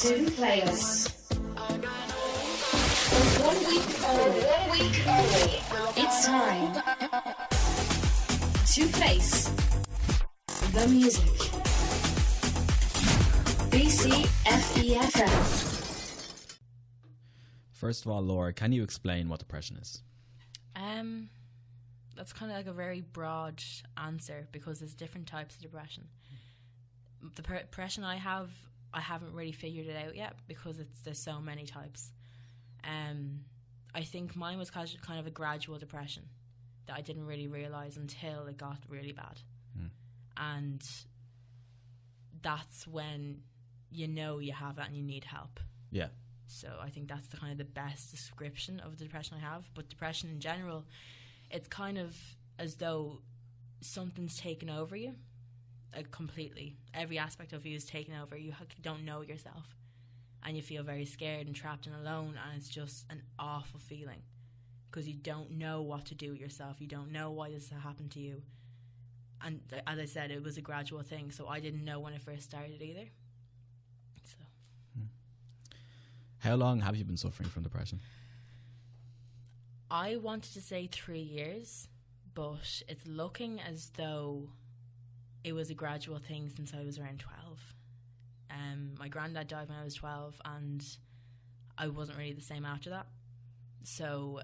MRH2 playlist. For 1 week only, it's time to face the music. BCFEFM. First of all, Laura, can you explain what depression is? That's kind of like a very broad answer because there's different types of depression. The depression I haven't really figured it out yet because there's so many types. I think mine was kind of a gradual depression that I didn't really realise until it got really bad. And that's when you know you have that and you need help. Yeah. So I think that's the kind of the best description of the depression I have. But depression in general, it's kind of as though something's taken over you, like completely. Every aspect of you is taken over. You don't know yourself, and you feel very scared and trapped and alone, and it's just an awful feeling because you don't know what to do with yourself. You don't know why this has happened to you. And as I said, it was a gradual thing, so I didn't know when it first started either. So, how long have you been suffering from depression? I wanted to say 3 years, but it's looking as though it was a gradual thing since I was around 12. My granddad died when I was 12, and I wasn't really the same after that. So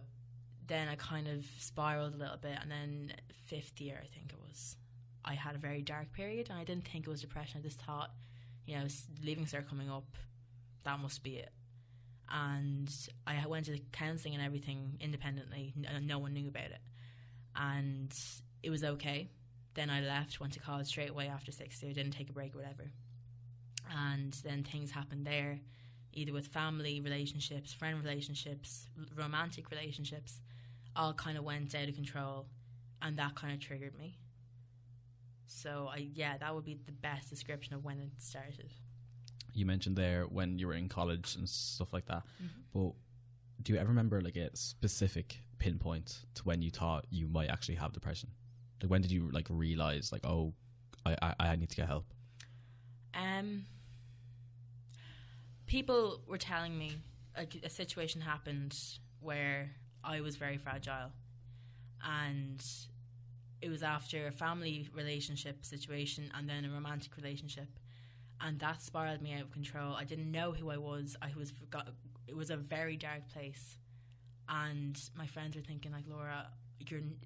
then I kind of spiraled a little bit, and then 5th year, I think it was, I had a very dark period, and I didn't think it was depression. I just thought, leaving cert coming up, that must be it. And I went to counselling and everything independently. No one knew about it. And it was okay. Then I left, went to college straight away after 6th year, didn't take a break or whatever. And then things happened there, either with family relationships, friend relationships, romantic relationships, all kind of went out of control, and that kind of triggered me. So, that would be the best description of when it started. You mentioned there when you were in college and stuff like that, but do you ever remember like a specific pinpoint to when you thought you might actually have depression? Like when did you like realize like, oh, I need to get help? People were telling me like a situation happened where I was very fragile, and it was after a family relationship situation and then a romantic relationship. And that spiraled me out of control. I didn't know who I was. It was a very dark place. And my friends were thinking, like, Laura,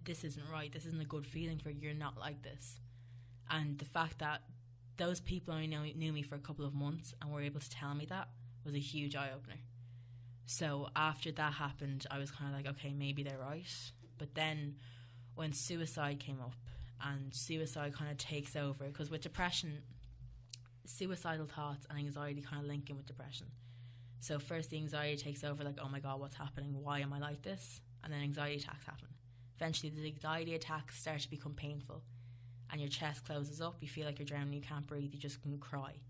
this isn't right. This isn't a good feeling for you. You're not like this. And the fact that those people only knew me for a couple of months and were able to tell me that was a huge eye-opener. So after that happened, I was kind of like, okay, maybe they're right. But then when suicide came up, and suicide kind of takes over, because with depression, suicidal thoughts and anxiety kind of link in with depression. So first the anxiety takes over, like, oh my god, what's happening? Why am I like this? And then anxiety attacks happen. Eventually the anxiety attacks start to become painful, and your chest closes up, you feel like you're drowning, you can't breathe, you just can cry.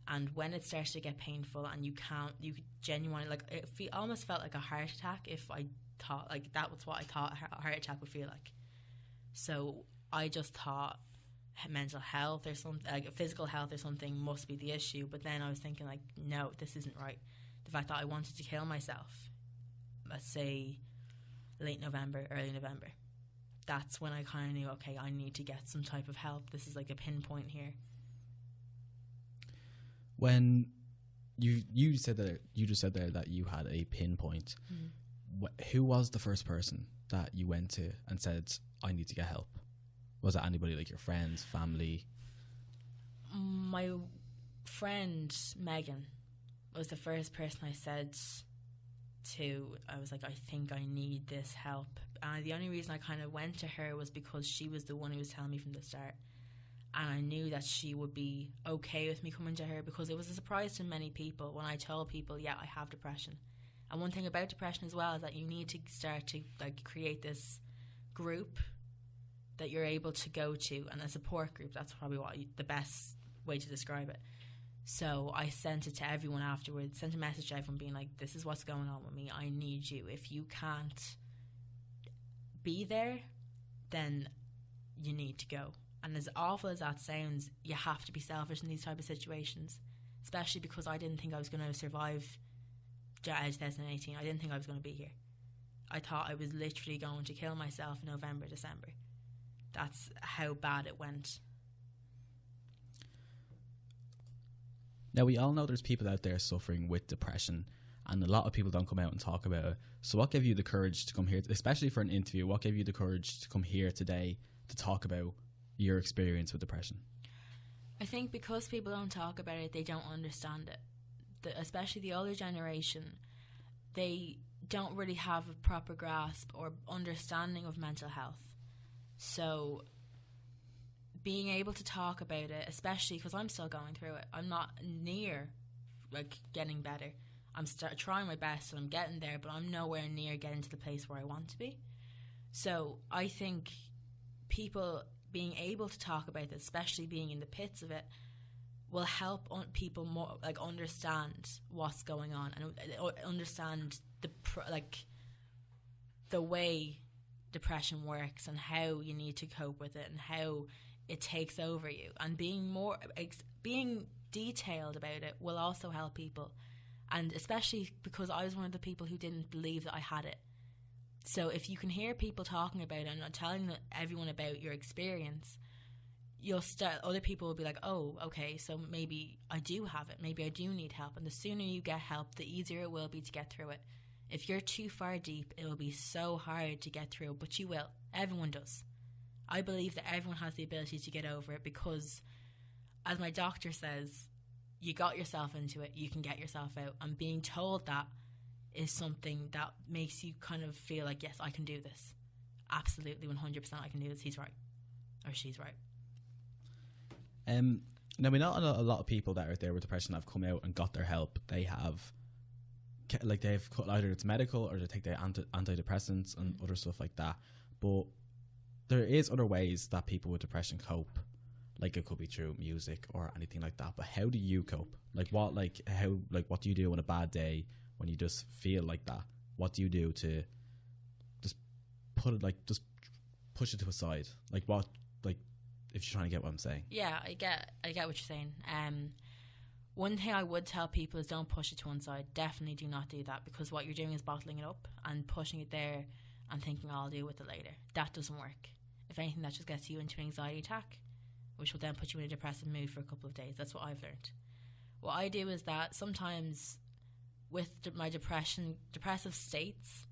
And when it starts to get painful and you genuinely, like, almost felt like a heart attack if I thought, like, that was what I thought a heart attack would feel like. So I just thought mental health or something, like physical health or something must be the issue. But then I was thinking, like, no, this isn't right. The fact that I wanted to kill myself, let's say late November, early November, that's when I kind of knew, okay, I need to get some type of help. This is like a pinpoint here. When you just said there that you had a pinpoint, who was the first person that you went to and said, I need to get help? Was it anybody, like your friends, family? My friend Megan was the first person I said to. I was like, I think I need this help. And the only reason I kind of went to her was because she was the one who was telling me from the start. And I knew that she would be okay with me coming to her, because it was a surprise to many people when I told people, yeah, I have depression. And one thing about depression as well is that you need to start to like create this group that you're able to go to, and a support group. That's probably the best way to describe it. So I sent it to everyone afterwards, sent a message to everyone being like, this is what's going on with me, I need you. If you can't be there, then you need to go. And as awful as that sounds, you have to be selfish in these type of situations. especially because I didn't think I was going to survive 2018. I didn't think I was going to be here. I thought I was literally going to kill myself in November, December. That's how bad it went. Now, we all know there's people out there suffering with depression, and a lot of people don't come out and talk about it. So what gave you the courage to come here, especially for an interview, what gave you the courage to come here today to talk about your experience with depression? I think because people don't talk about it, they don't understand it. Especially the older generation, they don't really have a proper grasp or understanding of mental health. So being able to talk about it, especially because I'm still going through it, I'm not near like getting better. I'm trying my best and I'm getting there, but I'm nowhere near getting to the place where I want to be. So I think people being able to talk about this, especially being in the pits of it, will help people more like understand what's going on and understand the way depression works and how you need to cope with it and how it takes over you. And being detailed about it will also help people. And especially because I was one of the people who didn't believe that I had it. So if you can hear people talking about it and telling everyone about your experience, other people will be like, oh, okay, so maybe I do have it. Maybe I do need help. And the sooner you get help, the easier it will be to get through it. If you're too far deep, it will be so hard to get through, but you will. Everyone does. I believe that everyone has the ability to get over it because, as my doctor says, you got yourself into it, you can get yourself out. And being told that is something that makes you kind of feel like, yes, I can do this. Absolutely, 100% I can do this. He's right. Or she's right. Now, we know a lot of people that are there with depression have come out and got their help. They have, like, they've either it's medical or they take their antidepressants and other stuff like that. But there is other ways that people with depression cope. Like, it could be through music or anything like that. But how do you cope? What do you do on a bad day when you just feel like that? What do you do to just just push it to a side? If you're trying to get what I'm saying. Yeah, I get what you're saying. One thing I would tell people is don't push it to one side. Definitely do not do that, because what you're doing is bottling it up and pushing it there and thinking, I'll deal with it later. That doesn't work. If anything, that just gets you into an anxiety attack, which will then put you in a depressive mood for a couple of days. That's what I've learned. What I do is that sometimes with my depressive states,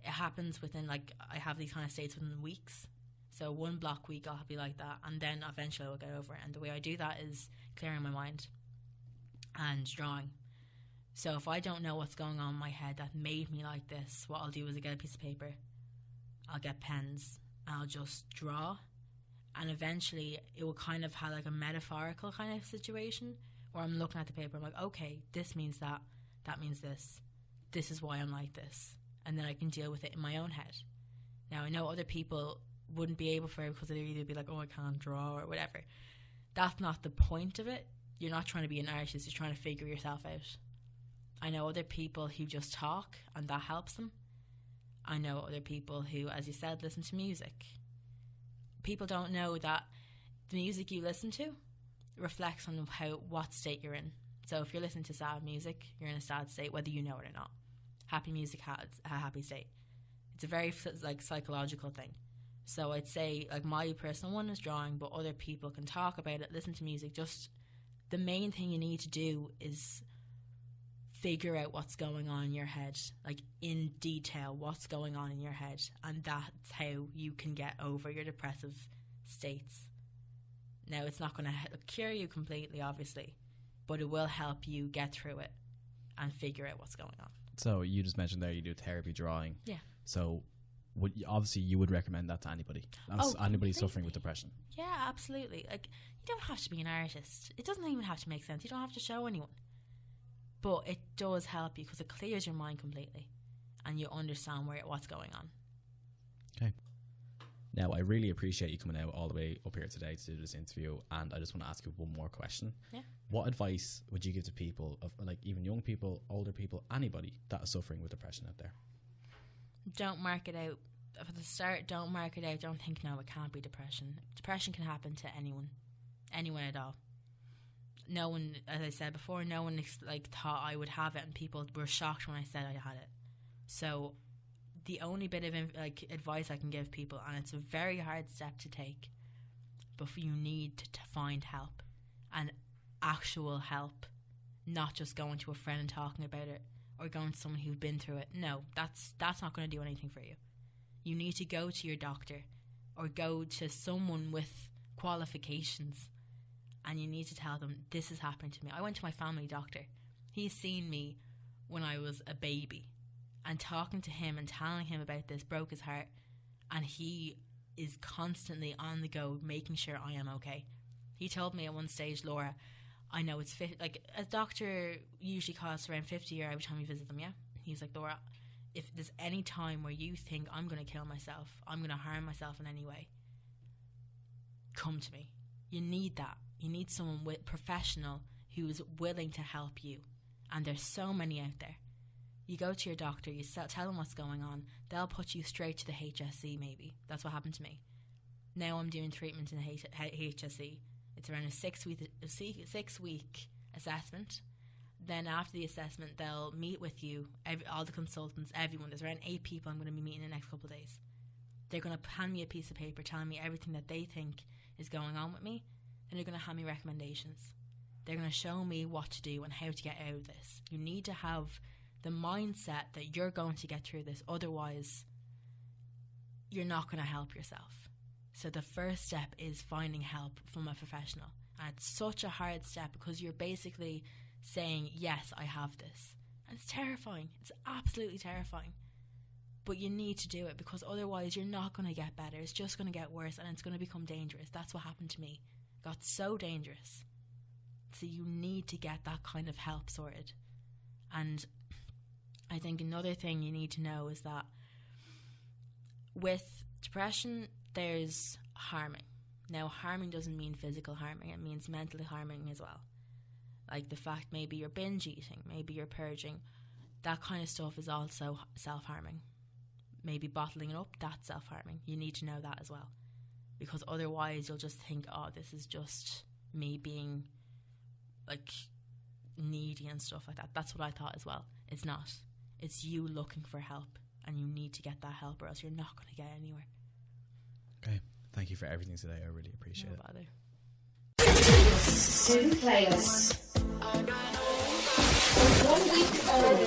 it happens within, I have these kind of states within weeks. So one block week I'll be like that, and then eventually I'll get over it. And the way I do that is clearing my mind and drawing. So if I don't know what's going on in my head that made me like this, what I'll do is I get a piece of paper, I'll get pens, and I'll just draw. And eventually it will kind of have like a metaphorical kind of situation where I'm looking at the paper, I'm like, okay, this means that, that means this. This is why I'm like this. And then I can deal with it in my own head. Now, I know other people wouldn't be able for it because they'd either be like, oh, I can't draw or whatever. That's not the point of it. You're not trying to be an artist, you're trying to figure yourself out. I know other people who just talk and that helps them. I know other people who, as you said, listen to music. People don't know that the music you listen to reflects on what state you're in. So if you're listening to sad music, you're in a sad state, whether you know it or not. Happy music has a happy state. It's a very psychological thing. So I'd say my personal one is drawing, but other people can talk about it, listen to music. Just the main thing you need to do is figure out what's going on in your head, in detail, what's going on in your head. And that's how you can get over your depressive states. Now, it's not going to cure you completely, obviously, but it will help you get through it and figure out what's going on. So you just mentioned there you do therapy drawing. Yeah. So obviously you would recommend that to anybody? Anybody suffering with depression? Yeah, absolutely. You don't have to be an artist. It doesn't even have to make sense. You don't have to show anyone. But it does help you because it clears your mind completely and you understand what's going on. Okay. Now, I really appreciate you coming out all the way up here today to do this interview, and I just want to ask you one more question. Yeah. What advice would you give to people, even young people, older people, anybody that is suffering with depression out there? Don't mark it out. At the start, don't mark it out. Don't think, no, it can't be depression. Depression can happen to anyone at all. no one, as I said before, no one thought I would have it, and people were shocked when I said I had it. So the only bit of advice I can give people, and it's a very hard step to take, but you need to find help, and actual help, not just going to a friend and talking about it, or going to someone who's been through it. No, that's not going to do anything for you. You need to go to your doctor or go to someone with qualifications, and you need to tell them, this is happening to me. I went to my family doctor. He's seen me when I was a baby, and talking to him and telling him about this broke his heart, and he is constantly on the go making sure I am okay. He told me at one stage, Laura, I know it's a doctor usually costs around $50 every time you visit them, yeah? He's like, Laura, if there's any time where you think I'm going to kill myself, I'm going to harm myself in any way, come to me. You need that. You need someone professional who's willing to help you. And there's so many out there. You go to your doctor, you tell them what's going on, they'll put you straight to the HSE maybe. That's what happened to me. Now I'm doing treatment in HSE. It's around a 6-week assessment. Then after the assessment, they'll meet with you, all the consultants, everyone. There's around 8 people I'm going to be meeting in the next couple of days. They're going to hand me a piece of paper telling me everything that they think is going on with me, and they're going to hand me recommendations. They're going to show me what to do and how to get out of this. You need to have the mindset that you're going to get through this, otherwise you're not going to help yourself. So the first step is finding help from a professional, and it's such a hard step because you're basically saying, yes, I have this, and it's terrifying. It's absolutely terrifying, but you need to do it, because otherwise you're not going to get better. It's just going to get worse, and it's going to become dangerous. That's what happened to me. It got so dangerous. So you need to get that kind of help sorted. And I think another thing you need to know is that with depression, there's harming. Now, harming doesn't mean physical harming. It means mentally harming as well. Like the fact maybe you're binge eating, maybe you're purging. That kind of stuff is also self-harming. Maybe bottling it up, that's self-harming. You need to know that as well. Because otherwise you'll just think, oh, this is just me being needy and stuff like that. That's what I thought as well. It's not. It's you looking for help, and you need to get that help, or else you're not going to get anywhere. Okay, thank you for everything today. I really appreciate it. No bother. 2 players. 1 week only.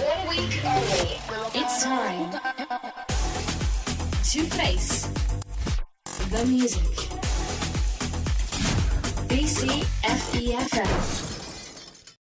It's time to face the music. BCFEFM.